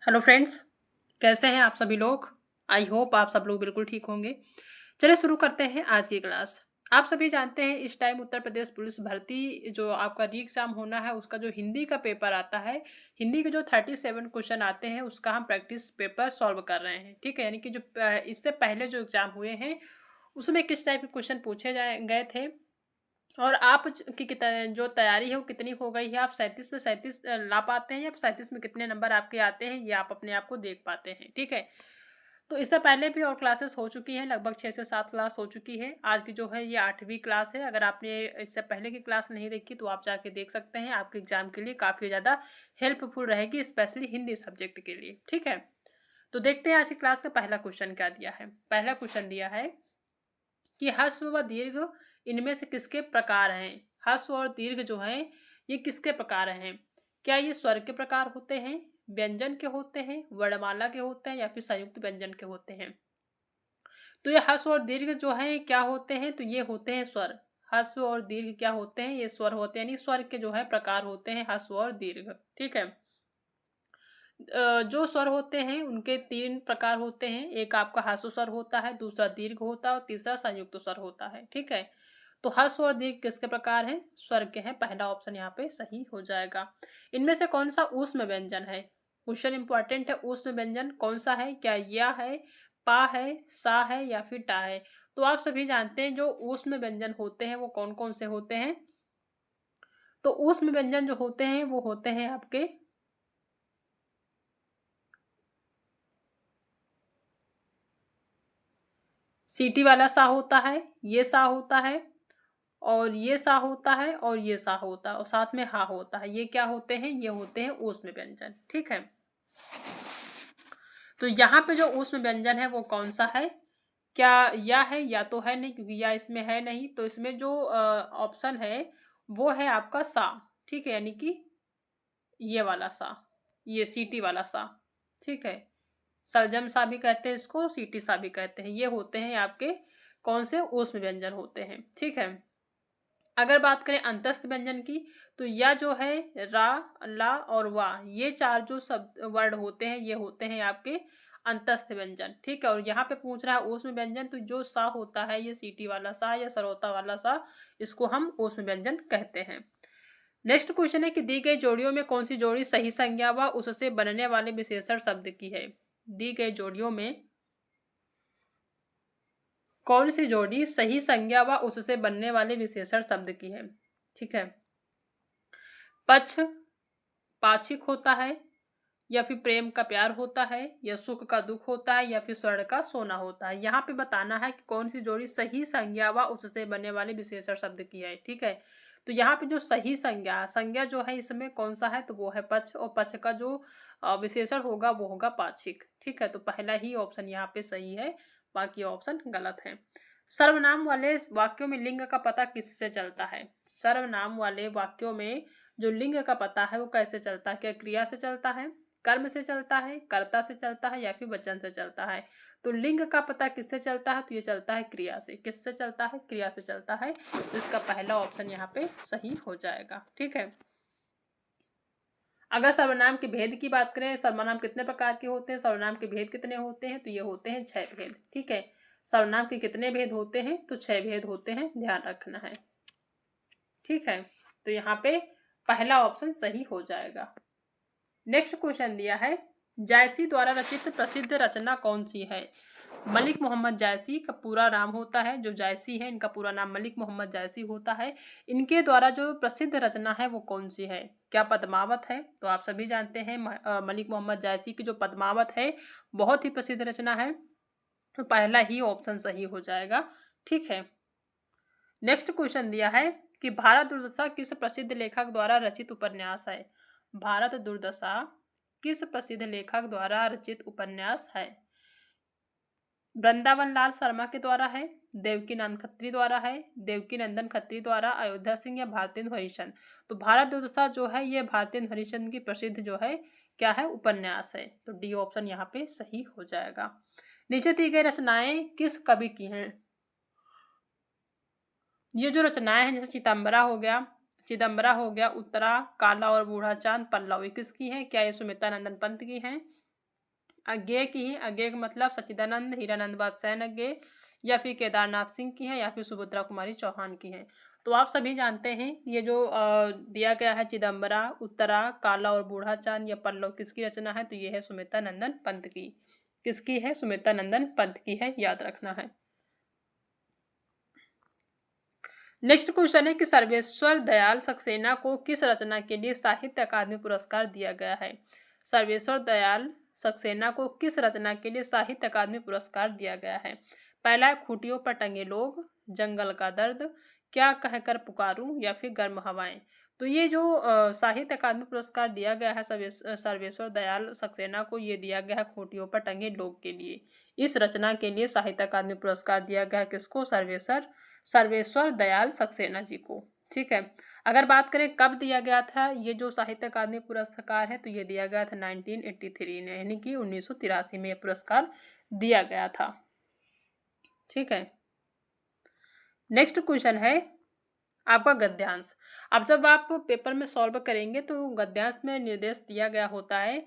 Hello friends, कैसे हैं आप सभी लोग। आई होप आप सब लोग बिल्कुल ठीक होंगे। चलिए शुरू करते हैं आज की क्लास। आप सभी जानते हैं इस टाइम उत्तर प्रदेश पुलिस भर्ती जो आपका री एग्ज़ाम होना है उसका जो हिंदी का पेपर आता है, हिंदी के जो 37 क्वेश्चन आते हैं उसका हम प्रैक्टिस पेपर सॉल्व कर रहे हैं। ठीक है, यानी कि जो इससे पहले जो एग्ज़ाम हुए हैं उसमें किस टाइप के क्वेश्चन पूछे जाए गए थे और आप की जो तैयारी है वो कितनी हो गई है। आप 37 में 37 ला पाते हैं या 37 में कितने नंबर आपके आते हैं ये आप अपने आप को देख पाते हैं। ठीक है, तो इससे पहले भी और क्लासेस हो चुकी हैं, लगभग 6 से 7 क्लास हो चुकी है। आज की जो है ये 8वीं क्लास है। अगर आपने इससे पहले की क्लास नहीं देखी तो आप जाके देख सकते हैं, आपके एग्जाम के लिए काफ़ी ज़्यादा हेल्पफुल रहेगी, स्पेशली हिंदी सब्जेक्ट के लिए। ठीक है, तो देखते हैं आज की क्लास का पहला क्वेश्चन क्या दिया है। पहला क्वेश्चन दिया है कि ह्रस्व व दीर्घ इनमें से किसके प्रकार हैं। ह्रस्व और दीर्घ जो है ये किसके प्रकार हैं। क्या ये स्वर के प्रकार होते हैं, व्यंजन के होते हैं, वर्णमाला के होते हैं या फिर संयुक्त व्यंजन के होते हैं। तो ये ह्रस्व और दीर्घ जो है क्या होते हैं, तो ये होते हैं स्वर। ह्रस्व और दीर्घ क्या होते हैं, ये स्वर होते हैं, यानी स्वर के जो है प्रकार होते हैं ह्रस्व और दीर्घ। ठीक है, जो स्वर होते हैं उनके 3 प्रकार होते हैं। एक आपका ह्रस्व स्वर होता है, दूसरा दीर्घ होता है और तीसरा संयुक्त स्वर होता है। ठीक है, तो ह्रस्व और दीर्घ किसके प्रकार हैं, स्वर के हैं। पहला ऑप्शन यहाँ पे सही हो जाएगा। इनमें से कौन सा ऊष्म व्यंजन है। क्वेश्चन इंपॉर्टेंट है। ऊष्म व्यंजन कौन सा है, क्या या है, पा है, सा है या फिर टा है। तो आप सभी जानते हैं जो ऊष्म व्यंजन होते हैं वो कौन कौन से होते हैं। तो ऊष्म व्यंजन जो होते हैं वो होते हैं आपके सीटी वाला सा होता है, ये सा होता है और ये सा होता है और ये सा होता है और साथ में हा होता है। ये क्या होते हैं, ये होते हैं ऊष्म व्यंजन। ठीक है, तो यहाँ पे जो ऊष्म व्यंजन है वो कौन सा है, क्या या है, या तो है नहीं क्योंकि या इसमें है नहीं, तो इसमें जो ऑप्शन है वो है आपका सा। ठीक है, यानी कि ये वाला सा, ये सीटी वाला सा। ठीक है, सलजम सा भी कहते हैं इसको, सीटी सा भी कहते हैं। ये होते हैं आपके कौन से ऊष्म व्यंजन होते हैं। ठीक है, अगर बात करें अंतस्थ व्यंजन की तो या जो है रा, ला और वा, ये चार जो शब्द वर्ड होते हैं ये होते हैं आपके अंतस्थ व्यंजन। ठीक है, और यहाँ पे पूछ रहा है ऊष्म व्यंजन, तो जो सा होता है ये सीटी वाला सा या सरोता वाला सा, इसको हम ऊष्म व्यंजन कहते हैं। नेक्स्ट क्वेश्चन है कि दी गई जोड़ियों में कौन सी जोड़ी सही संज्ञा व उससे बनने वाले विशेषण शब्द की है। दी गई जोड़ियों में कौन सी जोड़ी सही संज्ञा व उससे बनने वाले विशेषण शब्द की है। ठीक है, पक्ष पाक्षिक होता है या फिर प्रेम का प्यार होता है या सुख का दुख होता है या फिर स्वर्ण का सोना होता है। यहाँ पे बताना है कि कौन सी जोड़ी सही संज्ञा व उससे बनने वाले विशेषण शब्द की है। ठीक है, तो यहाँ पे जो सही संज्ञा संज्ञा जो है इसमें कौन सा है, तो वो है पक्ष, और पक्ष का जो विशेषण होगा वो होगा पाक्षिक। ठीक है, तो पहला ही ऑप्शन यहाँ पे सही है, बाकी ऑप्शन गलत है। सर्वनाम वाले वाक्यों में लिंग का पता किससे चलता है। सर्वनाम वाले वाक्यों में जो लिंग का पता है वो कैसे चलता है, क्या क्रिया से चलता है, कर्म से चलता है, कर्ता से चलता है या फिर वचन से चलता है। तो लिंग का पता किससे चलता है, तो ये चलता है क्रिया से। किससे चलता है, क्रिया से चलता है। तो इसका पहला ऑप्शन यहाँ पे सही हो जाएगा। ठीक है, अगर सर्वनाम के भेद की बात करें, सर्वनाम कितने प्रकार के होते हैं, सर्वनाम के भेद कितने होते हैं, तो ये होते हैं 6 भेद। ठीक है, सर्वनाम के कितने भेद होते हैं, तो 6 भेद होते हैं, ध्यान रखना है। ठीक है, तो यहाँ पे पहला ऑप्शन सही हो जाएगा। नेक्स्ट क्वेश्चन दिया है जायसी द्वारा रचित प्रसिद्ध रचना कौन सी है। मलिक मोहम्मद जायसी का पूरा नाम होता है, जो जायसी है इनका पूरा नाम मलिक मोहम्मद जायसी होता है। इनके द्वारा जो प्रसिद्ध रचना है वो कौन सी है, क्या पद्मावत है। तो आप सभी जानते हैं मलिक मोहम्मद जायसी की जो पद्मावत है बहुत ही प्रसिद्ध रचना है, तो पहला ही ऑप्शन सही हो जाएगा। ठीक है, नेक्स्ट क्वेश्चन दिया है कि भारत दुर्दशा किस प्रसिद्ध लेखक द्वारा रचित उपन्यास है। भारत दुर्दशा किस प्रसिद्ध लेखक द्वारा रचित उपन्यास है। वृंदावन लाल शर्मा के द्वारा है, देवकी नंदन खत्री द्वारा है, देवकी नंदन खत्री द्वारा, अयोध्या सिंह या भारतेंदु हरिश्चंद्र। तो भारत दुर्दशा जो है ये भारतेंदु हरिश्चंद्र की प्रसिद्ध जो है क्या है, उपन्यास है। तो डी ऑप्शन यहाँ पे सही हो जाएगा। नीचे दी गई रचनाएं किस कवि की हैं। ये जो रचनाएं हैं जैसे चिदम्बरा हो गया, उत्तरा, काला और बूढ़ा चांद, पल्लव, ये किसकी हैं, क्या ये सुमित्रा नंदन पंत की हैं। अज्ञेय की है। अज्ञेय का मतलब सच्चिदानंद हीरानंद बादशाह अज्ञेय, या फिर केदारनाथ सिंह की है, या फिर सुभद्रा कुमारी चौहान की है। तो आप सभी जानते हैं ये जो दिया गया है चिदम्बरा, उत्तरा, काला और बूढ़ा चांद या पल्लव किसकी रचना है, तो ये है सुमित्रा नंदन पंत की। किसकी है, सुमित्रा नंदन पंत की है, याद रखना है। नेक्स्ट क्वेश्चन है कि सर्वेश्वर दयाल सक्सेना को किस रचना के लिए साहित्य अकादमी पुरस्कार दिया गया है। सर्वेश्वर दयाल सक्सेना को किस रचना के लिए साहित्य अकादमी पुरस्कार दिया गया है। पहला है खूंटियों पर टंगे लोग, जंगल का दर्द, क्या कहकर पुकारूं, या फिर गर्म हवाएं। तो ये जो साहित्य अकादमी पुरस्कार दिया गया है सर्वेश्वर दयाल सक्सेना को, ये दिया गया है खूंटियों पर टंगे लोग के लिए। इस रचना के लिए साहित्य अकादमी पुरस्कार दिया गया है किसको, सर्वेश्वर दयाल सक्सेना जी को। ठीक है। अगर बात करें कब दिया गया था ये जो साहित्य अकादमी पुरस्कार है, तो ये दिया गया था 1983 में, यानी कि 1983 में यह पुरस्कार दिया गया था। ठीक है। नेक्स्ट क्वेश्चन है आपका गद्यांश। अब जब आप पेपर में सॉल्व करेंगे तो गद्यांश में निर्देश दिया गया होता है,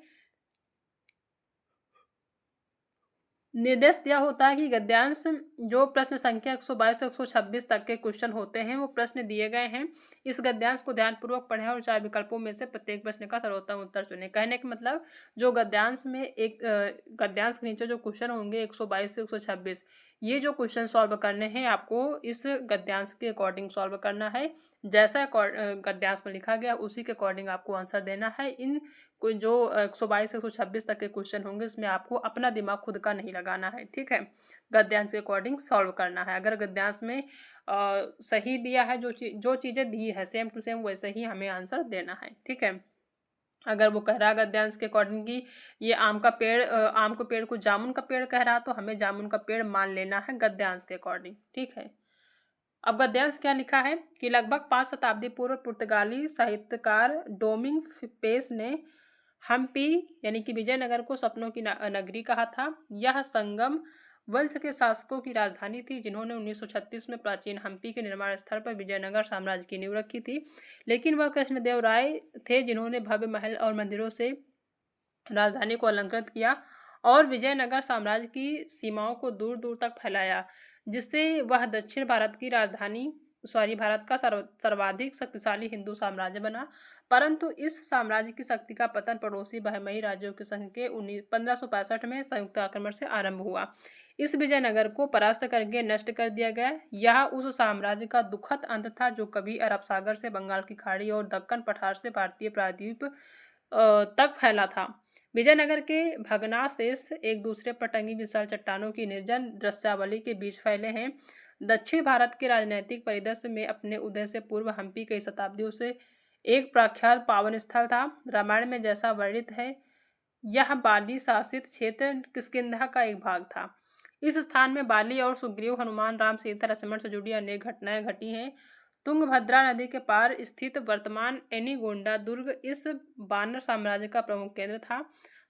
निर्देश दिया होता है कि गद्यांश जो प्रश्न संख्या 122 से 126 तक के क्वेश्चन होते हैं वो प्रश्न दिए गए हैं। इस गद्यांश को ध्यानपूर्वक पढ़ें और 4 विकल्पों में से प्रत्येक प्रश्न का सर्वोत्तम उत्तर चुनें। कहने का मतलब जो गद्यांश में एक गद्यांश के नीचे जो क्वेश्चन होंगे 122 से 126, ये जो क्वेश्चन सॉल्व करने हैं आपको इस गद्यांश के अकॉर्डिंग सॉल्व करना है। जैसा गद्यांश में लिखा गया उसी के अकॉर्डिंग आपको आंसर देना है। इन कोई जो 122 से 126 तक के क्वेश्चन होंगे इसमें आपको अपना दिमाग खुद का नहीं लगाना है। ठीक है। गद्यांश के अकॉर्डिंग सॉल्व करना है। अगर गद्यांश में सही दिया है, जो चीज़ें दी है सेम टू सेम वैसे ही हमें आंसर देना है। ठीक है। अगर वो कह रहा है गद्यांश के अकॉर्डिंग कि ये आम के पेड़ को जामुन का पेड़ कह रहा तो हमें जामुन का पेड़ मान लेना है गद्यांश के अकॉर्डिंग। ठीक है। अब गद्यांश क्या लिखा है कि लगभग 5 शताब्दी पूर्व पुर्तगाली साहित्यकार डोमिंग पेस ने हम्पी यानी कि विजयनगर को सपनों की नगरी कहा था। यह संगम वंश के शासकों की राजधानी थी जिन्होंने 1936 में प्राचीन हम्पी के निर्माण स्थल पर विजयनगर साम्राज्य की नींव रखी थी। लेकिन वह कृष्णदेव राय थे जिन्होंने भव्य महल और मंदिरों से राजधानी को अलंकृत किया और विजयनगर साम्राज्य की सीमाओं को दूर दूर तक फैलाया, जिससे वह दक्षिण भारत की राजधानी भारत का सर्वाधिक शक्तिशाली हिंदू साम्राज्य बना। परंतु इस साम्राज्य की शक्ति का पतन पड़ोसी बहमई राज्यों के संघ के 1565 में संयुक्त आक्रमण से आरंभ हुआ। इस विजयनगर को परास्त करके नष्ट कर दिया गया। यह उस साम्राज्य का दुखद अंत था जो कभी अरब सागर से बंगाल की खाड़ी और दक्कन पठार से भारतीय प्रायद्वीप तक फैला था। विजयनगर के भग्नावशेष एक दूसरे पर टंगी विशाल चट्टानों की निर्जन दृश्यावली के बीच फैले हैं। दक्षिण भारत के राजनीतिक परिदृश्य में अपने उदय से पूर्व हम्पी कई शताब्दियों से एक प्रख्यात पावन स्थल था। रामायण में जैसा वर्णित है यह बाली शासित क्षेत्र किष्किंधा का एक भाग था। इस स्थान में बाली और सुग्रीव, हनुमान, राम, सीता, लक्ष्मण से जुड़ी अनेक घटनाएं घटी हैं। तुंगभद्रा नदी के पार स्थित वर्तमान एनीगोंडा दुर्ग इस बानर साम्राज्य का प्रमुख केंद्र था।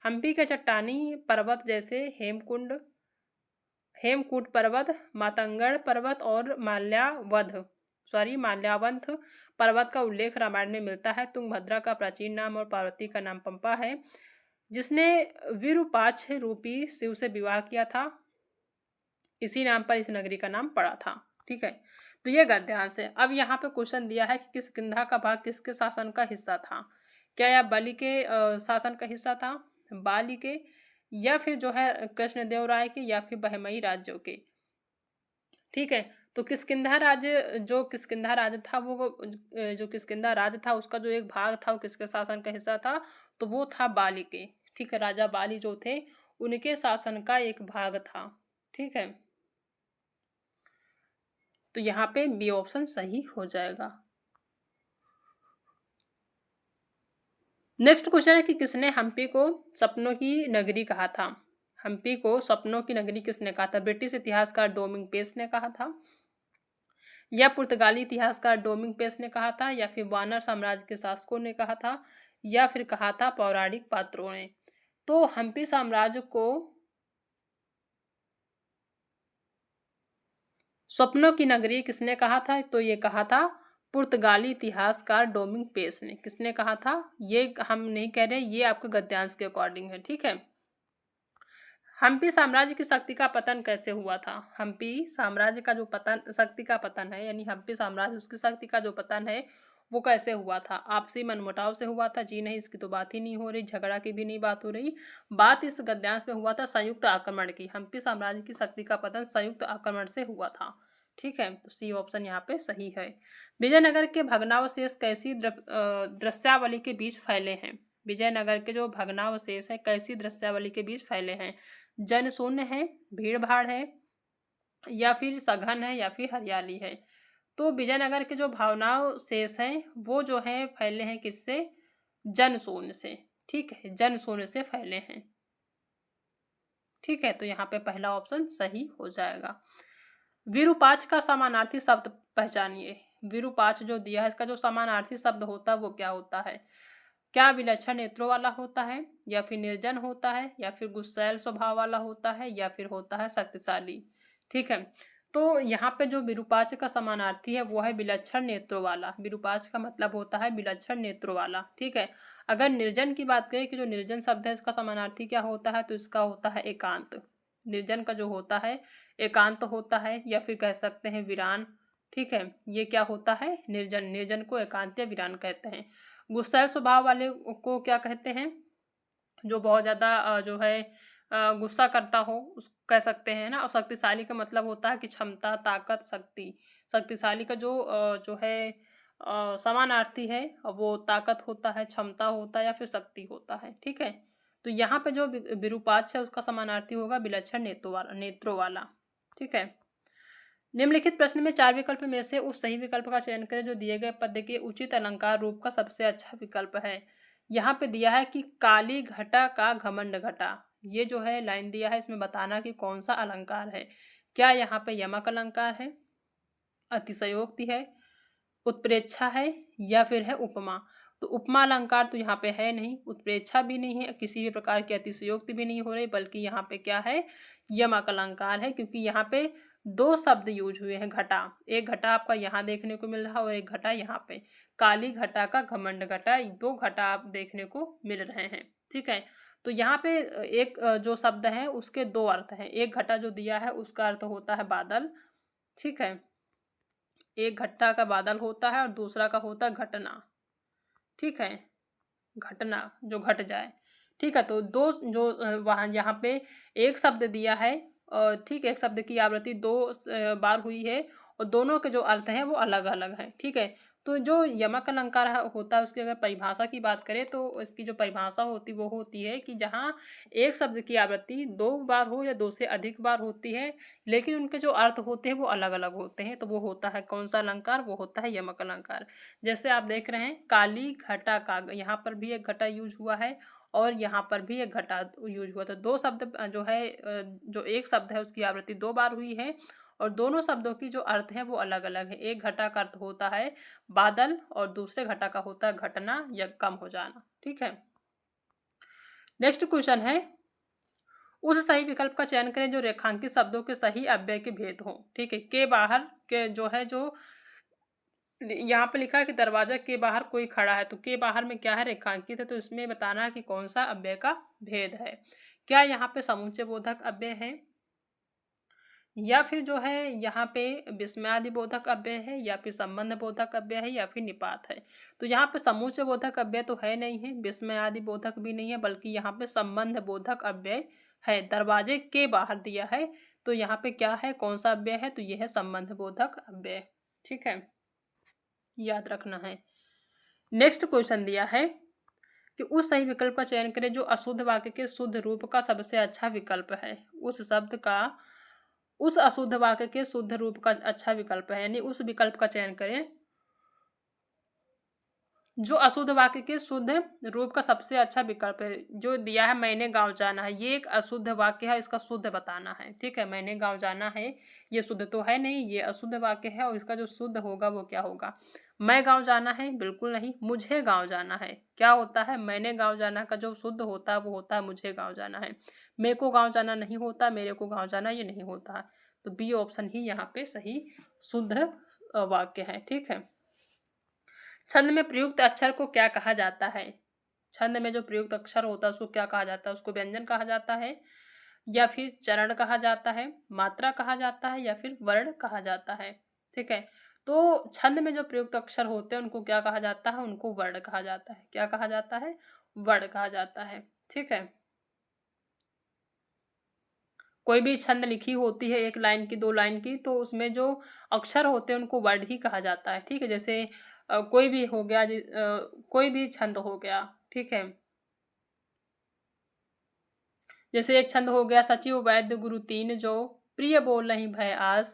हम्पी के चट्टानी पर्वत जैसे हेमकूट पर्वत, मातंगड़ पर्वत और माल्यावंत पर्वत का उल्लेख रामायण में मिलता है। तुंगभद्रा का प्राचीन नाम और पार्वती का नाम पंपा है, जिसने विरूपाक्ष रूपी शिव से विवाह किया था। इसी नाम पर इस नगरी का नाम पड़ा था। ठीक है। तो ये गद्यांश है। अब यहाँ पे क्वेश्चन दिया है कि किष्किंधा का भाग किसके शासन का हिस्सा था। क्या यह बलि के शासन का हिस्सा था, बाली के, या फिर जो है कृष्णदेव राय के, या फिर बहमई राज्यों के। ठीक है। तो किष्किंधा राज्य था वो जो किष्किंधा राज्य था उसका जो एक भाग था वो किसके शासन का हिस्सा था, तो वो था बाली के। ठीक है। राजा बाली जो थे उनके शासन का एक भाग था। ठीक है। तो यहाँ पे बी ऑप्शन सही हो जाएगा। नेक्स्ट क्वेश्चन है कि किसने हम्पी को सपनों की नगरी कहा था। हम्पी को सपनों की नगरी किसने कहा था। ब्रिटिश इतिहासकार डोमिंग पेस ने कहा था, या पुर्तगाली इतिहासकार डोमिंग पेस ने कहा था, या फिर वानर साम्राज्य के शासकों ने कहा था, या फिर कहा था पौराणिक पात्रों ने। तो हम्पी साम्राज्य को स्वप्नों की नगरी किसने कहा था, तो ये कहा था पुर्तगाली इतिहासकार डोमिंग पेस ने। किसने कहा था ये हम नहीं कह रहे, ये आपके गद्यांश के अकॉर्डिंग है। ठीक है। हम्पी साम्राज्य की शक्ति का पतन कैसे हुआ था? हम्पी साम्राज्य का जो पतन, शक्ति का पतन है, यानी हम्पी साम्राज्य, उसकी शक्ति का जो पतन है वो कैसे हुआ था? आपसी मनमुटाव से हुआ था? जी नहीं, इसकी तो बात ही नहीं हो रही, झगड़ा की भी नहीं बात हो रही। बात इस गद्यांश में हुआ था संयुक्त आक्रमण की। हम्पी साम्राज्य की शक्ति का पतन संयुक्त आक्रमण से हुआ था। ठीक है, तो सी ऑप्शन यहाँ पे सही है। विजयनगर के भग्नावशेष कैसी दृश्यावली के बीच फैले हैं? विजयनगर के जो भग्नावशेष है कैसी दृश्यावली के बीच फैले हैं? जनशून्य है, भीड़ भाड़ है, या फिर सघन है, या फिर हरियाली है? तो विजयनगर के जो भावनावशेष हैं वो जो है फैले हैं किससे? जनशून्य से। ठीक है, जनशून्य से फैले हैं। ठीक है, तो यहाँ पे पहला ऑप्शन सही हो जाएगा। विरूपाक्ष का समानार्थी शब्द पहचानिए। विरूपाक्ष जो दिया है इसका जो समानार्थी शब्द होता है वो क्या होता है? क्या विलक्षण नेत्रों वाला होता है, या फिर निर्जन होता है, या फिर गुस्सैल स्वभाव वाला होता है, या फिर होता है शक्तिशाली? ठीक है, तो यहाँ पे जो विरूपाक्ष का समानार्थी है वो है विलक्षण नेत्रों वाला। विरूपाक्ष का मतलब होता है विलक्षण नेत्रों वाला। ठीक है, अगर निर्जन की बात करें कि जो निर्जन शब्द है इसका समानार्थी क्या होता है, तो इसका होता है एकांत। निर्जन का जो होता है एकांत होता है, या फिर कह सकते हैं वीरान। ठीक है, ये क्या होता है? निर्जन। निर्जन को एकांत या वीरान कहते हैं। गुस्सैल स्वभाव वाले को क्या कहते हैं? जो बहुत ज़्यादा जो है गुस्सा करता हो उस कह सकते हैं ना। और शक्तिशाली का मतलब होता है कि क्षमता, ताकत, शक्ति। शक्तिशाली का जो है समानार्थी है वो ताकत होता है, क्षमता होता है, या फिर शक्ति होता है। ठीक है, तो यहाँ पे जो विरूपाक्ष है उसका समानार्थी होगा विलक्षण नेत्रों वाला। ठीक है, निम्नलिखित प्रश्न में चार विकल्प में से उस सही विकल्प का चयन करें जो दिए गए पद्य के उचित अलंकार रूप का सबसे अच्छा विकल्प है। यहाँ पे दिया है कि काली घटा का घमंड घटा। ये जो है लाइन दिया है, इसमें बताना कि कौन सा अलंकार है। क्या यहाँ पे यमक अलंकार है, अतिशयोक्ति है, उत्प्रेक्षा है, या फिर है उपमा? तो उपमा अलंकार तो यहाँ पे है नहीं, उत्प्रेक्षा भी नहीं है, किसी भी प्रकार की अतिशयोक्ति भी नहीं हो रही, बल्कि यहाँ पे क्या है? यमक अलंकार है, क्योंकि यहाँ पे दो शब्द यूज हुए हैं घटा। एक घटा आपका यहाँ देखने को मिल रहा है और एक घटा यहाँ पे। काली घटा का घमंड घटा, दो घटा आप देखने को मिल रहे हैं। ठीक है, तो यहाँ पे एक जो शब्द है उसके दो अर्थ हैं। एक घटा जो दिया है उसका अर्थ होता है बादल। ठीक है, एक घट्टा का बादल होता है और दूसरा का होता है घटना। ठीक है, घटना जो घट जाए। ठीक है, तो दो जो वहाँ यहाँ पे एक शब्द दिया है, और ठीक है, एक शब्द की आवृत्ति दो बार हुई है, और दोनों के जो अर्थ हैं वो अलग अलग हैं। ठीक है, तो जो यमक अलंकार होता है उसकी अगर परिभाषा की बात करें तो इसकी जो परिभाषा होती वो होती है कि जहाँ एक शब्द की आवृत्ति दो बार हो या दो से अधिक बार होती है, लेकिन उनके जो अर्थ होते हैं वो अलग अलग होते हैं, तो वो होता है कौन सा अलंकार? वो होता है यमक अलंकार। जैसे आप देख रहे हैं काली घटा का, यहाँ पर भी एक घटा यूज हुआ है और यहाँ पर भी एक घटा यूज हुआ। तो दो शब्द जो है जो एक शब्द है उसकी आवृत्ति दो बार हुई है, और दोनों शब्दों की जो अर्थ है वो अलग अलग है। एक घटा का अर्थ होता है बादल और दूसरे घटा का होता है घटना या कम हो जाना। ठीक है, नेक्स्ट क्वेश्चन है, उस सही विकल्प का चयन करें जो रेखांकित शब्दों के सही अव्यय के भेद हो। ठीक है, के बाहर के जो है जो यहाँ पे लिखा है कि दरवाजा के बाहर कोई खड़ा है, तो के बाहर में क्या है? रेखांकित है, तो इसमें बताना है कि कौन सा अव्यय का भेद है। क्या यहाँ पे समुच्चय बोधक अव्यय है, या फिर जो है यहाँ पे विस्मयादि बोधक अव्यय है, या फिर संबंध बोधक अव्यय है, या फिर निपात है? तो यहाँ पे समुच्चय बोधक अव्यय तो है नहीं है, विस्मयादि बोधक भी नहीं है, बल्कि यहाँ पे संबंध बोधक अव्यय है। दरवाजे के बाहर दिया है, तो यहाँ पे क्या है? कौन सा अव्यय है? तो यह है संबंध बोधक अव्यय। ठीक है, याद रखना है। नेक्स्ट क्वेश्चन दिया है कि उस सही विकल्प का चयन करें जो अशुद्ध वाक्य के शुद्ध रूप का सबसे अच्छा विकल्प है। उस शब्द का उस अशुद्ध वाक्य के शुद्ध रूप का अच्छा विकल्प है, यानी उस विकल्प का चयन करें जो अशुद्ध वाक्य के शुद्ध रूप का सबसे अच्छा विकल्प है। जो दिया है मैंने गांव जाना है, ये एक अशुद्ध वाक्य है, इसका शुद्ध बताना है। ठीक है, मैंने गांव जाना है ये शुद्ध तो है नहीं, ये अशुद्ध वाक्य है, और इसका जो शुद्ध होगा वो क्या होगा? मैं गांव जाना है बिल्कुल नहीं, मुझे गांव जाना है। क्या होता है? मैंने गांव जाना का जो शुद्ध होता है वो होता है मुझे गांव जाना है। मेरे को गांव जाना नहीं होता, मेरे को गांव जाना ये नहीं होता। तो बी ऑप्शन ही यहाँ पे सही शुद्ध वाक्य है। ठीक है, छंद में प्रयुक्त अक्षर को क्या कहा जाता है? छंद में जो प्रयुक्त अक्षर होता है उसको क्या कहा जाता है? उसको व्यंजन कहा जाता है, या फिर चरण कहा जाता है, मात्रा कहा जाता है, या फिर वर्ण कहा जाता है। ठीक है, तो छंद में जो प्रयुक्त अक्षर होते हैं उनको क्या कहा जाता है? उनको वर्ण कहा जाता है। क्या कहा जाता है? वर्ण कहा जाता है। ठीक है, कोई भी छंद लिखी होती है 1 लाइन की, 2 लाइन की, तो उसमें जो अक्षर होते हैं उनको वर्ड ही कहा जाता है। ठीक है, जैसे कोई भी हो गया, कोई भी छंद हो गया। ठीक है, जैसे एक छंद हो गया, सचिव वैद्य गुरु तीन जो, प्रिय बोल नहीं भय आस,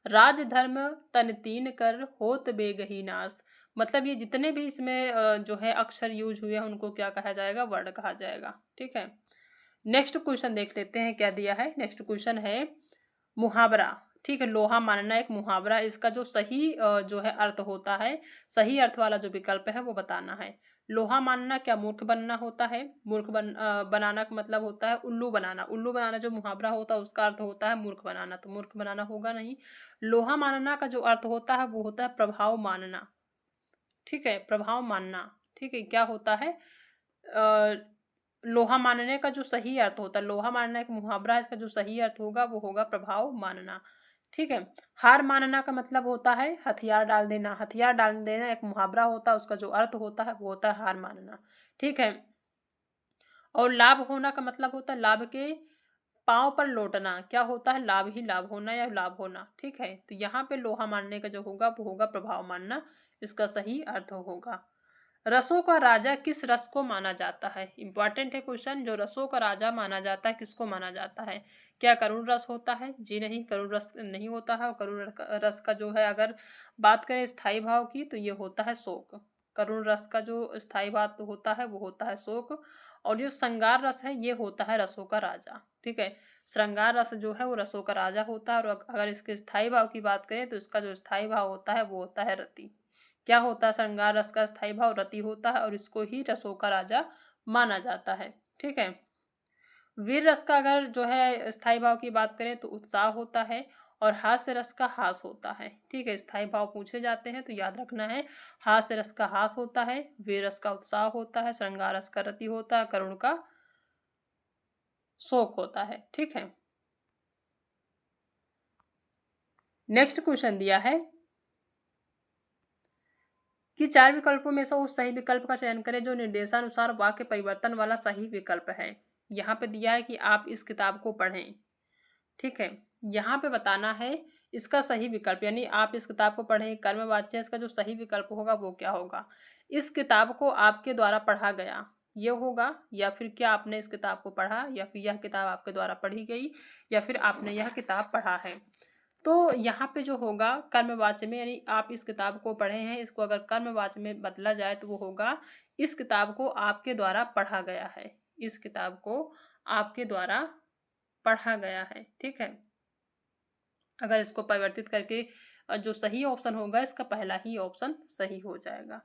राज धर्म तन तीन कर होत बेगही नास। मतलब ये जितने भी इसमें जो है अक्षर यूज हुए हैं उनको क्या कहा जाएगा? वर्ड कहा जाएगा। ठीक है, नेक्स्ट क्वेश्चन देख लेते हैं क्या दिया है। नेक्स्ट क्वेश्चन है मुहावरा। ठीक है, लोहा मानना एक मुहावरा, इसका जो सही जो है अर्थ होता है, सही अर्थ वाला जो विकल्प है वो बताना है। लोहा मानना क्या मूर्ख बनना होता है? बनाना का मतलब होता है उल्लू बनाना। उल्लू बनाना जो मुहावरा होता है उसका अर्थ होता है मूर्ख बनाना, तो मूर्ख बनाना होगा नहीं। लोहा मानना का जो अर्थ होता है वो होता है प्रभाव मानना। ठीक है, प्रभाव मानना। ठीक है, क्या होता है? लोहा मानने का जो सही अर्थ होता है, लोहा मानना एक मुहावरा है, इसका जो सही अर्थ होगा वो होगा प्रभाव मानना। ठीक है, हार मानना का मतलब होता है हथियार डाल देना। हथियार डाल देना एक मुहावरा होता है, उसका जो अर्थ होता है वो होता है हार मानना। ठीक है, और लाभ होना का मतलब होता है लाभ के पांव पर लौटना। क्या होता है? लाभ ही लाभ होना या लाभ होना। ठीक है, तो यहाँ पे लोहा मानने का जो होगा वो होगा प्रभाव मानना, इसका सही अर्थ होगा। रसों का राजा किस रस को माना जाता है? इंपॉर्टेंट है क्वेश्चन। जो रसों का राजा माना जाता है किसको माना जाता है? क्या करुण रस होता है? जी नहीं, करुण रस नहीं होता है। करुण रस का जो है अगर बात करें स्थायी भाव की तो ये होता है शोक। करुण रस का जो स्थायी भाव होता है वो होता है शोक। और जो श्रृंगार रस है ये होता है रसों का राजा। ठीक है, श्रृंगार रस जो है वो रसों का राजा होता है। और अगर इसके स्थायी भाव की बात करें तो इसका जो स्थायी भाव होता है वो होता है रति। क्या होता है? श्रृंगार रस का स्थायी भाव रति होता है और इसको ही रसों का राजा माना जाता है। ठीक है, वीर रस का अगर जो है स्थायी भाव की बात करें तो उत्साह होता है, और हास्य रस का हास होता है। ठीक है, स्थायी भाव पूछे जाते हैं तो याद रखना है, हास्य रस का हास होता है, वीर रस का उत्साह होता है, श्रृंगार रस का रति होता है, करुण का शोक होता है। ठीक है, नेक्स्ट क्वेश्चन दिया है कि 4 विकल्पों में से उस सही विकल्प का चयन करें जो निर्देशानुसार वाक्य परिवर्तन वाला सही विकल्प है। यहाँ पे दिया है कि आप इस किताब को पढ़ें। ठीक है, यहाँ पे बताना है इसका सही विकल्प, यानी आप इस किताब को पढ़ें कर्मवाच्य, इसका जो सही विकल्प होगा वो क्या होगा? इस किताब को आपके द्वारा पढ़ा गया, ये होगा, या फिर क्या आपने इस किताब को पढ़ा, या फिर यह किताब आपके द्वारा पढ़ी गई, या फिर आपने यह किताब पढ़ा है। तो यहाँ पे जो होगा कर्मवाच्य में, यानी आप इस किताब को पढ़े हैं, इसको अगर कर्मवाच्य में बदला जाए तो वो होगा इस किताब को आपके द्वारा पढ़ा गया है। इस किताब को आपके द्वारा पढ़ा गया है। ठीक है, अगर इसको परिवर्तित करके जो सही ऑप्शन होगा इसका पहला ही ऑप्शन सही हो जाएगा।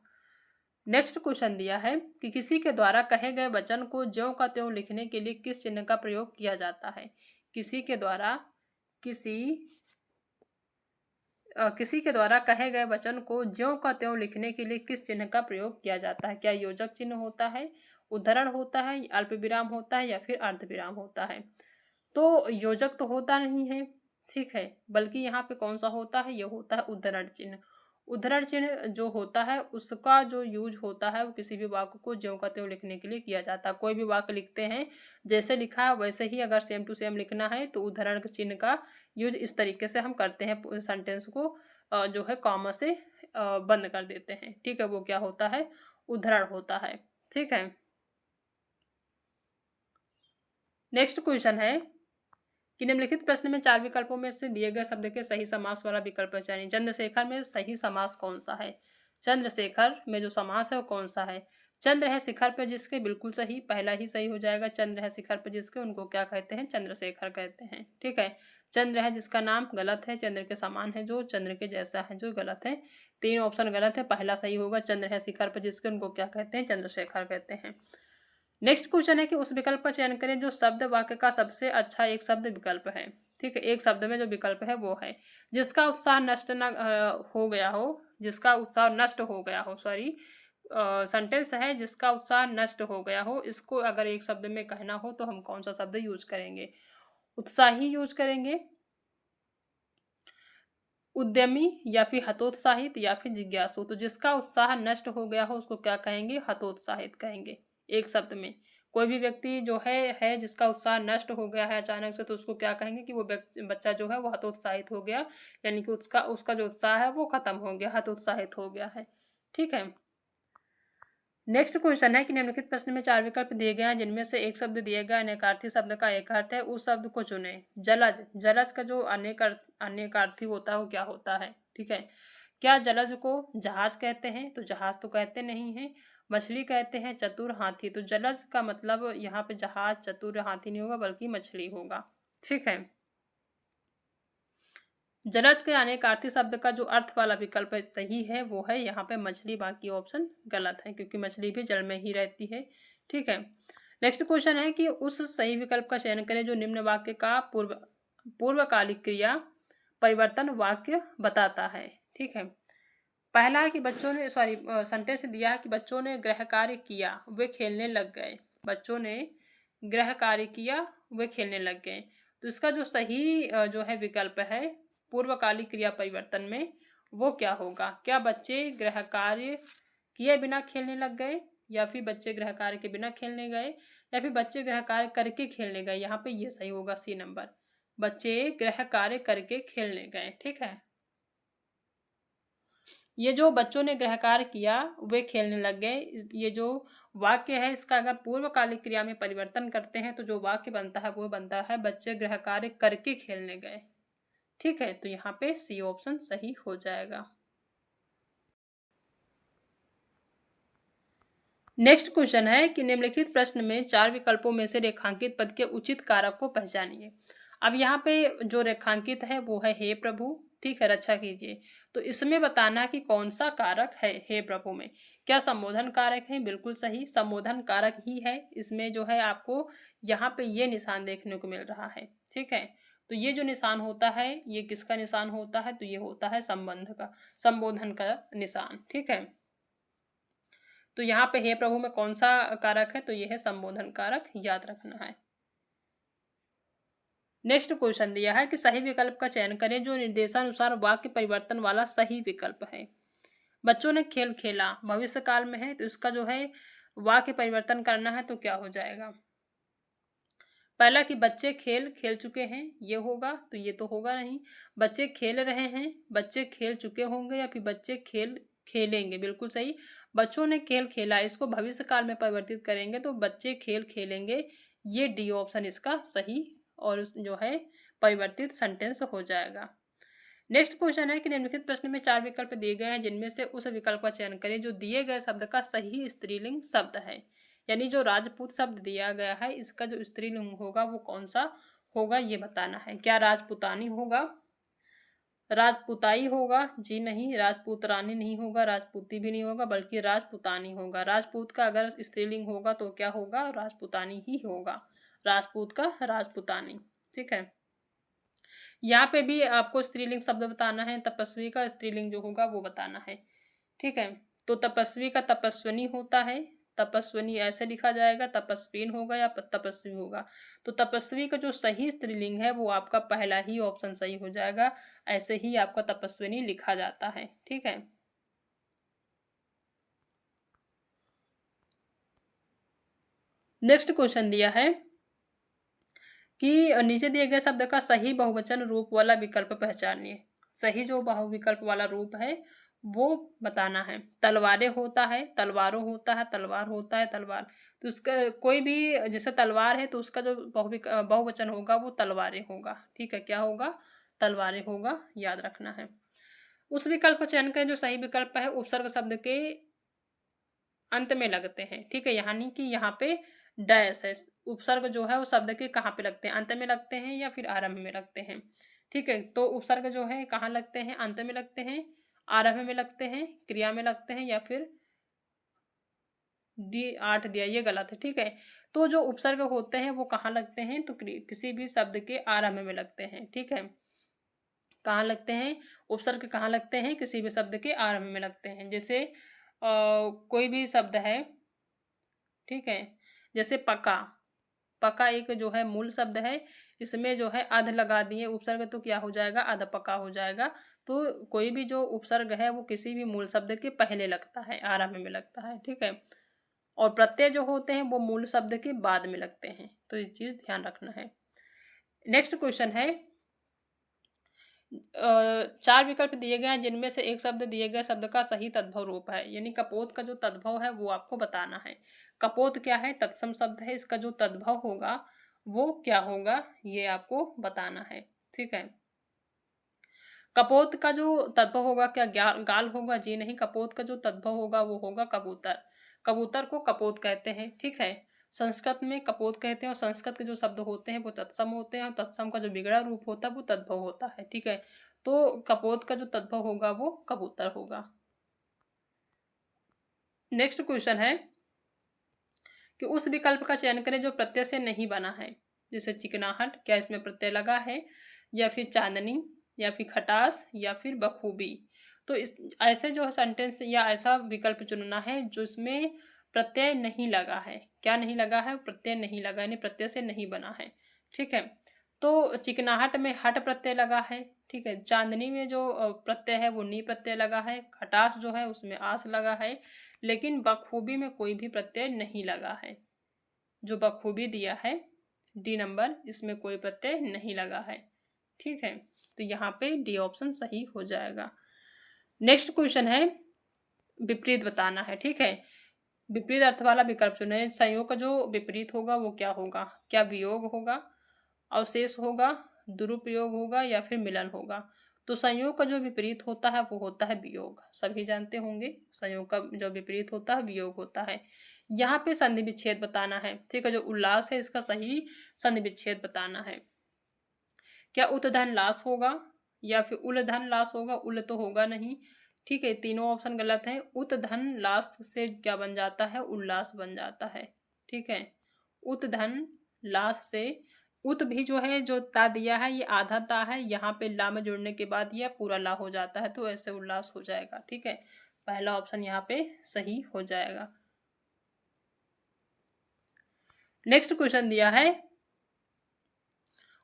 नेक्स्ट क्वेश्चन दिया है कि किसी के द्वारा कहे गए वचन को ज्यों का त्यों लिखने के लिए किस चिन्ह का प्रयोग किया जाता है? किसी के द्वारा किसी किसी के द्वारा कहे गए वचन को ज्यों का त्यों लिखने के लिए किस चिन्ह का प्रयोग किया जाता है? क्या योजक चिन्ह होता है, उद्धरण होता है, अल्प विराम होता है, या फिर अर्ध विराम होता है? तो योजक तो होता नहीं है। ठीक है, बल्कि यहाँ पे कौन सा होता है? ये होता है उद्धरण चिन्ह। उद्धरण चिन्ह जो होता है उसका जो यूज होता है वो किसी भी वाक्य को ज्यों का त्यों लिखने के लिए किया जाता है। कोई भी वाक्य लिखते हैं जैसे लिखा है वैसे ही अगर सेम टू सेम लिखना है तो उद्धरण चिन्ह का यूज इस तरीके से हम करते हैं, सेंटेंस को जो है कॉमा से बंद कर देते हैं। ठीक है, वो क्या होता है? उद्धरण होता है। ठीक है, नेक्स्ट क्वेश्चन है कि निम्नलिखित प्रश्न में 4 विकल्पों में से दिए गए शब्द के सही समास वाला विकल्प चयनिए। चंद्रशेखर में सही समास कौन सा है? चंद्रशेखर में जो समास है वो कौन सा है? चंद्र है शिखर पर जिसके, बिल्कुल सही, पहला ही सही हो जाएगा। चंद्र है शिखर पर जिसके, उनको क्या कहते हैं? चंद्रशेखर कहते हैं। ठीक है, चंद्र है जिसका नाम गलत है, चंद्र के समान है जो, चंद्र के जैसा है जो, गलत है। 3 ऑप्शन गलत है, पहला सही होगा। चंद्र है शिखर पर जिसके, उनको क्या कहते हैं? चंद्रशेखर कहते हैं। नेक्स्ट क्वेश्चन है कि उस विकल्प का चयन करें जो शब्द वाक्य का सबसे अच्छा एक शब्द विकल्प है। ठीक है, एक शब्द में जो विकल्प है वो है जिसका उत्साह नष्ट न हो गया हो, जिसका उत्साह नष्ट हो गया हो, सॉरी, सेंटेंस है जिसका उत्साह नष्ट हो गया हो, इसको अगर एक शब्द में कहना हो तो हम कौन सा शब्द यूज करेंगे? उत्साही यूज करेंगे, उद्यमी या फिर हतोत्साहित या फिर जिज्ञासु। तो जिसका उत्साह नष्ट हो गया हो उसको क्या कहेंगे? हतोत्साहित कहेंगे। एक शब्द में कोई भी व्यक्ति जो है जिसका उत्साह नष्ट हो गया है अचानक से, तो उसको क्या कहेंगे कि वो बच्चा जो है वो हतोत्साहित हो गया, यानी कि उसका उसका जो उत्साह है वो खत्म हो गया, हतोत्साहित हो गया है। ठीक है। नेक्स्ट क्वेश्चन है कि निम्नलिखित प्रश्न में 4 विकल्प दिए गए हैं जिनमें से एक शब्द दिया गया अनेकार्थी शब्द का एक अर्थ है, उस शब्द को चुने। जलज, जलज का जो अनेकार्थी होता है वो क्या होता है? ठीक है। क्या जलज को जहाज कहते हैं? तो जहाज तो कहते नहीं है। मछली कहते हैं, चतुर, हाथी। तो जलज का मतलब यहाँ पे जहाज, चतुर, हाथी नहीं होगा बल्कि मछली होगा। ठीक है। जलज के अनेकार्थी शब्द का जो अर्थ वाला विकल्प सही है वो है यहाँ पे मछली, बाकी ऑप्शन गलत है क्योंकि मछली भी जल में ही रहती है। ठीक है। नेक्स्ट क्वेश्चन है कि उस सही विकल्प का चयन करें जो निम्न वाक्य का पूर्वकालिक क्रिया परिवर्तन वाक्य बताता है। ठीक है। पहला है कि बच्चों ने सेंटेंस दिया है कि बच्चों ने गृह कार्य किया वे खेलने लग गए। बच्चों ने गृह कार्य किया वे खेलने लग गए। तो इसका जो सही जो है विकल्प है पूर्वकालिक क्रिया परिवर्तन में वो क्या होगा? क्या बच्चे गृह कार्य किए बिना खेलने लग गए, या फिर बच्चे गृह कार्य के बिना खेलने गए, या फिर बच्चे गृह कार्य करके खेलने गए? यहाँ पे ये सही होगा सी नंबर, बच्चे गृह कार्य करके खेलने गए। ठीक है। ये जो बच्चों ने गृह कार्य किया वे खेलने लग गए, ये जो वाक्य है इसका अगर पूर्वकालिक क्रिया में परिवर्तन करते हैं तो जो वाक्य बनता है वो बनता है बच्चे गृह कार्य करके खेलने गए। ठीक है। तो यहाँ पे सी ऑप्शन सही हो जाएगा। नेक्स्ट क्वेश्चन है कि निम्नलिखित प्रश्न में 4 विकल्पों में से रेखांकित पद के उचित कारक को पहचानिए। अब यहाँ पे जो रेखांकित है वो है हे प्रभु। ठीक है, रक्षा कीजिए। तो इसमें बताना कि कौन सा कारक है हे प्रभु में। क्या संबोधन कारक है? बिल्कुल सही, संबोधन कारक ही है। इसमें जो है आपको यहाँ पे ये निशान देखने को मिल रहा है। ठीक है। तो ये जो निशान होता है ये किसका निशान होता है? तो ये होता है संबंध का, संबोधन का निशान। ठीक है। तो यहाँ पे हे प्रभु में कौन सा कारक है? तो ये है संबोधन कारक, याद रखना है। नेक्स्ट क्वेश्चन दिया है कि सही विकल्प का चयन करें जो निर्देशानुसार वाक्य परिवर्तन वाला सही विकल्प है। बच्चों ने खेल खेला भविष्य काल में है, तो इसका जो है वाक्य परिवर्तन करना है तो क्या हो जाएगा? पहला कि बच्चे खेल खेल चुके हैं, ये होगा, तो ये तो होगा नहीं। बच्चे खेल रहे हैं, बच्चे खेल चुके होंगे, या फिर बच्चे खेल खेलेंगे। बिल्कुल सही, बच्चों ने खेल खेला, इसको भविष्य काल में परिवर्तित करेंगे तो बच्चे खेल खेलेंगे। ये डी ऑप्शन इसका सही और जो है परिवर्तित सेंटेंस हो जाएगा। नेक्स्ट क्वेश्चन है कि निम्नलिखित प्रश्न में 4 विकल्प दिए गए हैं जिनमें से उस विकल्प का चयन करें जो दिए गए शब्द का सही स्त्रीलिंग शब्द है। यानी जो राजपूत शब्द दिया गया है इसका जो स्त्रीलिंग होगा वो कौन सा होगा ये बताना है। क्या राजपुतानी होगा, राजपुताई होगा? जी नहीं, राजपूतरानी नहीं होगा, राजपूती भी नहीं होगा, बल्कि राजपुतानी होगा। राजपूत का अगर स्त्रीलिंग होगा तो क्या होगा? राजपुतानी ही होगा। राजपूत का राजपुतानी। ठीक है। यहाँ पे भी आपको स्त्रीलिंग शब्द बताना है, तपस्वी का स्त्रीलिंग जो होगा वो बताना है। ठीक है। तो तपस्वी का तपस्विनी होता है, तपस्विनी ऐसे लिखा जाएगा, तपस्वीन होगा या तपस्वी होगा। तो तपस्वी का जो सही स्त्रीलिंग है वो आपका पहला ही ऑप्शन सही हो जाएगा, ऐसे ही आपका तपस्विनी लिखा जाता है। ठीक है। नेक्स्ट क्वेश्चन दिया है कि नीचे दिए गए शब्द का सही बहुवचन रूप वाला विकल्प पहचानिए। सही जो बहु विकल्प वाला रूप है वो बताना है। तलवारें होता है, तलवारों होता है, तलवार होता है, तलवार। तो उसका कोई भी जैसे तलवार है तो उसका जो बहुवचन होगा वो तलवारें होगा। ठीक है, क्या होगा? तलवारें होगा, याद रखना है। उस विकल्प का चयन करें जो सही विकल्प है उपसर्ग शब्द के अंत में लगते हैं। ठीक है, यानी कि यहाँ पे डैश है। उपसर्ग जो है वो शब्द के कहाँ पे लगते हैं? अंत में लगते हैं या फिर आरंभ में लगते हैं? ठीक है, तो उपसर्ग जो है कहाँ लगते हैं? अंत में लगते हैं, आरंभ में लगते हैं, क्रिया में लगते हैं, या फिर डी 8 दिया ये गलत है। ठीक है। तो जो उपसर्ग होते हैं वो कहाँ लगते हैं? तो किसी भी शब्द के आरंभ में लगते हैं। ठीक है, कहाँ लगते हैं? उपसर्ग कहाँ लगते हैं? किसी भी शब्द के आरंभ में लगते हैं। जैसे कोई भी शब्द है, ठीक है, जैसे पका, पका एक जो है मूल शब्द है, इसमें जो है अध लगा दिए उपसर्ग तो क्या हो जाएगा, अधपका हो जाएगा। तो कोई भी जो उपसर्ग है वो किसी भी मूल शब्द के पहले लगता है, आरंभ में लगता है, ठीक है। और प्रत्यय जो होते हैं वो मूल शब्द के बाद में लगते हैं, तो ये चीज ध्यान रखना है। नेक्स्ट क्वेश्चन है, चार विकल्प दिए गए हैं जिनमें से एक शब्द दिए गए शब्द का सही तद्भव रूप है, यानी कपोत का जो तद्भव है वो आपको बताना है। कपोत क्या है, तत्सम शब्द है, इसका जो तद्भव होगा वो क्या होगा ये आपको बताना है, ठीक है। कपोत का जो तद्भव होगा क्या गाल होगा, जी नहीं, कपोत का जो तद्भव होगा वो होगा कबूतर। कबूतर को कपोत कहते हैं, ठीक है। संस्कृत में कपोत कहते हैं और संस्कृत के जो शब्द होते हैं वो तत्सम होते हैं और तत्सम का जो बिगड़ा रूप होता है वो तद्भव होता है, ठीक है। तो कपोत का जो तद्भव होगा वो कबूतर होगा। नेक्स्ट क्वेश्चन है कि उस विकल्प का चयन करें जो प्रत्यय से नहीं बना है, जैसे चिकनाहट, क्या इसमें प्रत्यय लगा है, या फिर चांदनी, या फिर खटास, या फिर बखूबी। तो इस ऐसे जो सेंटेंस या ऐसा विकल्प चुनना है जो इसमें प्रत्यय नहीं लगा है। क्या नहीं लगा है, प्रत्यय नहीं लगा, यानी प्रत्यय से नहीं बना है, ठीक है। तो चिकनाहट में हट प्रत्यय लगा है, ठीक है। चांदनी में जो प्रत्यय है वो नी प्रत्यय लगा है। खटास जो है उसमें आस लगा है। लेकिन बखूबी में कोई भी प्रत्यय नहीं लगा है। जो बखूबी दिया है डी नंबर, इसमें कोई प्रत्यय नहीं लगा है, ठीक है। तो यहाँ पे डी ऑप्शन सही हो जाएगा। नेक्स्ट क्वेश्चन है, विपरीत बताना है, ठीक है। विपरीत अर्थ वाला विकल्प चुने। संयोग का जो विपरीत होगा वो क्या होगा, क्या वियोग होगा, अवशेष होगा, दुरुपयोग होगा, या फिर मिलन होगा। तो संयोग का जो विपरीत होता है वो होता है वियोग, सभी जानते होंगे संयोग का जो विपरीत होता है वियोग होता है। यहाँ पे संधि विच्छेद बताना है, ठीक है। जो उल्लास है इसका सही संधि विच्छेद बताना है। क्या उत्धन लाश होगा या फिर उलधन लाश होगा, उल तो होगा नहीं, ठीक है। तीनों ऑप्शन गलत है। उत्धन लाश से क्या बन जाता है, उल्लास बन जाता है, ठीक है। उत्धन लाश से उत भी जो है जो ता दिया है ये आधा ता है, यहाँ पे ला में जोड़ने के बाद यह पूरा ला हो जाता है, तो ऐसे उल्लास हो जाएगा, ठीक है। पहला ऑप्शन यहाँ पे सही हो जाएगा। नेक्स्ट क्वेश्चन दिया है,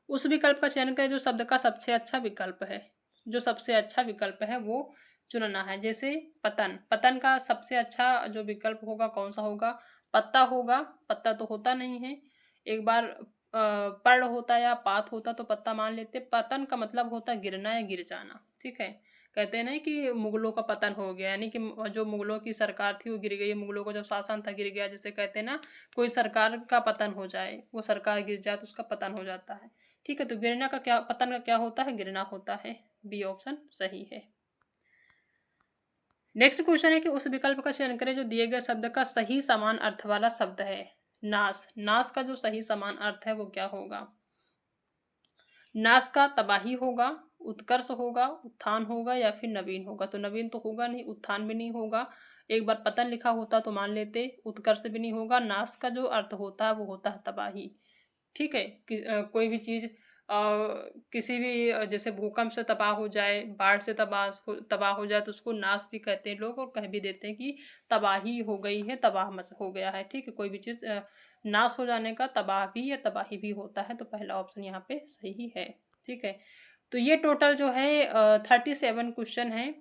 उस विकल्प का चयन करें जो शब्द का सबसे अच्छा विकल्प है। जो सबसे अच्छा विकल्प है वो चुनना है। जैसे पतन, पतन का सबसे अच्छा जो विकल्प होगा कौन सा होगा, पत्ता होगा, पत्ता तो होता नहीं है। एक बार पर्ण होता या पात होता तो पत्ता मान लेते। पतन का मतलब होता है गिरना या गिर जाना, ठीक है। कहते हैं ना कि मुगलों का पतन हो गया, यानी कि जो मुगलों की सरकार थी वो गिर गई, मुगलों का जो शासन था गिर गया। जैसे कहते हैं ना कोई सरकार का पतन हो जाए, वो सरकार गिर जाए तो उसका पतन हो जाता है, ठीक है। तो गिरना का क्या, पतन का क्या होता है, गिरना होता है। बी ऑप्शन सही है। नेक्स्ट क्वेश्चन है कि उस विकल्प का चयन करें जो दिए गए शब्द का सही समान अर्थ वाला शब्द है। नाश, नाश का जो सही समान अर्थ है वो क्या होगा। नाश का तबाही होगा, उत्कर्ष होगा, उत्थान होगा, या फिर नवीन होगा। तो नवीन तो होगा नहीं, उत्थान भी नहीं होगा। एक बार पतन लिखा होता तो मान लेते, उत्कर्ष भी नहीं होगा। नाश का जो अर्थ होता है वो होता है तबाही, ठीक है। कोई भी चीज किसी भी जैसे भूकंप से तबाह हो जाए, बाढ़ से तबाह हो जाए तो उसको नाश भी कहते हैं लोग, और कह भी देते हैं कि तबाही हो गई है, तबाह मच हो गया है, ठीक है। कोई भी चीज नाश हो जाने का तबाह भी या तबाही भी होता है, तो पहला ऑप्शन यहाँ पे सही है, ठीक है। तो ये टोटल जो है 37 क्वेश्चन है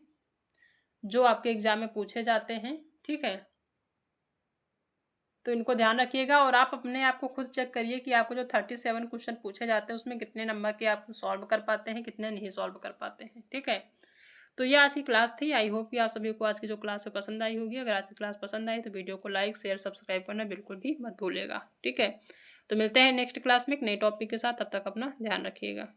जो आपके एग्जाम में पूछे जाते हैं, ठीक है। तो इनको ध्यान रखिएगा और आप अपने आप को खुद चेक करिए कि आपको जो 37 क्वेश्चन पूछे जाते हैं उसमें कितने नंबर के आप सॉल्व कर पाते हैं, कितने नहीं सॉल्व कर पाते हैं, ठीक है। तो ये आज की क्लास थी। आई होप कि आप सभी को आज की जो क्लास है पसंद आई होगी। अगर आज की क्लास पसंद आई तो वीडियो को लाइक शेयर सब्सक्राइब करना बिल्कुल भी मत भूलिएगा, ठीक है। तो मिलते हैं नेक्स्ट क्लास में एक नए टॉपिक के साथ, तब तक अपना ध्यान रखिएगा।